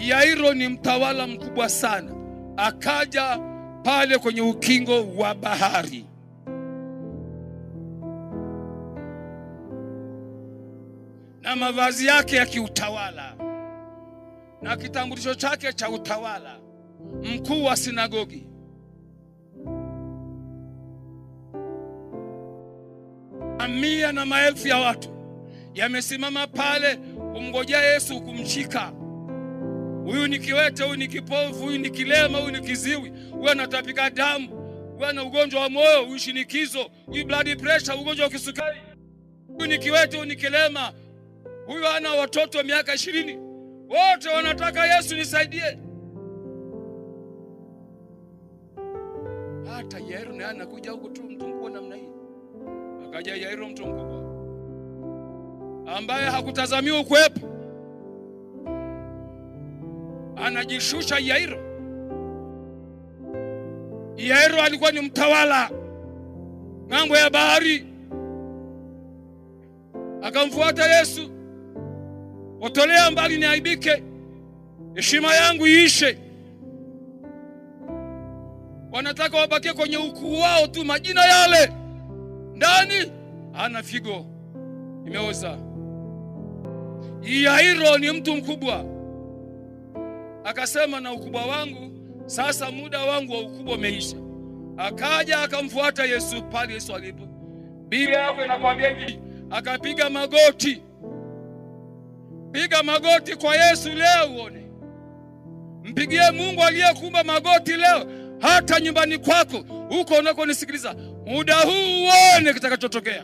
Yairo ni mtawala mkubwa sana, akaja pale kwenye ukingo wa bahari. Na mavazi yake ya kiutawala na kitambulisho chake cha utawala, mkuu wa sinagogi. Mamia na maelfu ya watu yamesimama pale kumngojea Yesu kumshika. Huyu ni kiwete, huyu ni kipofu, huyu ni kilema, huyu ni kiziwi, huyu anatapika damu, huyu ana ugonjwa wa moyo, huyu shinikizo, huyu blood pressure, ugonjwa wa kisukari. Huyu ni kiwete, huyu ni kilema, huyu ana watoto wa miaka 20. Wote wanataka Yesu nisaidie. Hata Yairo naye anakuja huko tu, mtu mkubwa namna hii. Akaja Yairo, mtu mkubwa ambaye hakutazamiwa kuwepo. Anajishusha Yairo. Yairo alikuwa ni mtawala ng'ambo ya bahari. Akamfuata Yesu. Watolea mbali niaibike, heshima yangu iishe. Wanataka wabakie kwenye ukuu wao tu, majina yale. Ndani ana figo imeoza. Yairo ni mtu mkubwa. Akasema na ukubwa wangu sasa, muda wangu wa ukubwa umeisha. Akaja akamfuata Yesu pale Yesu alipo. Biblia yako inakwambia hivi, akapiga magoti. Piga magoti kwa Yesu leo uone. Mpigie Mungu aliyekuumba magoti leo, hata nyumbani kwako huko unakonisikiliza. Muda huu uone kitakachotokea.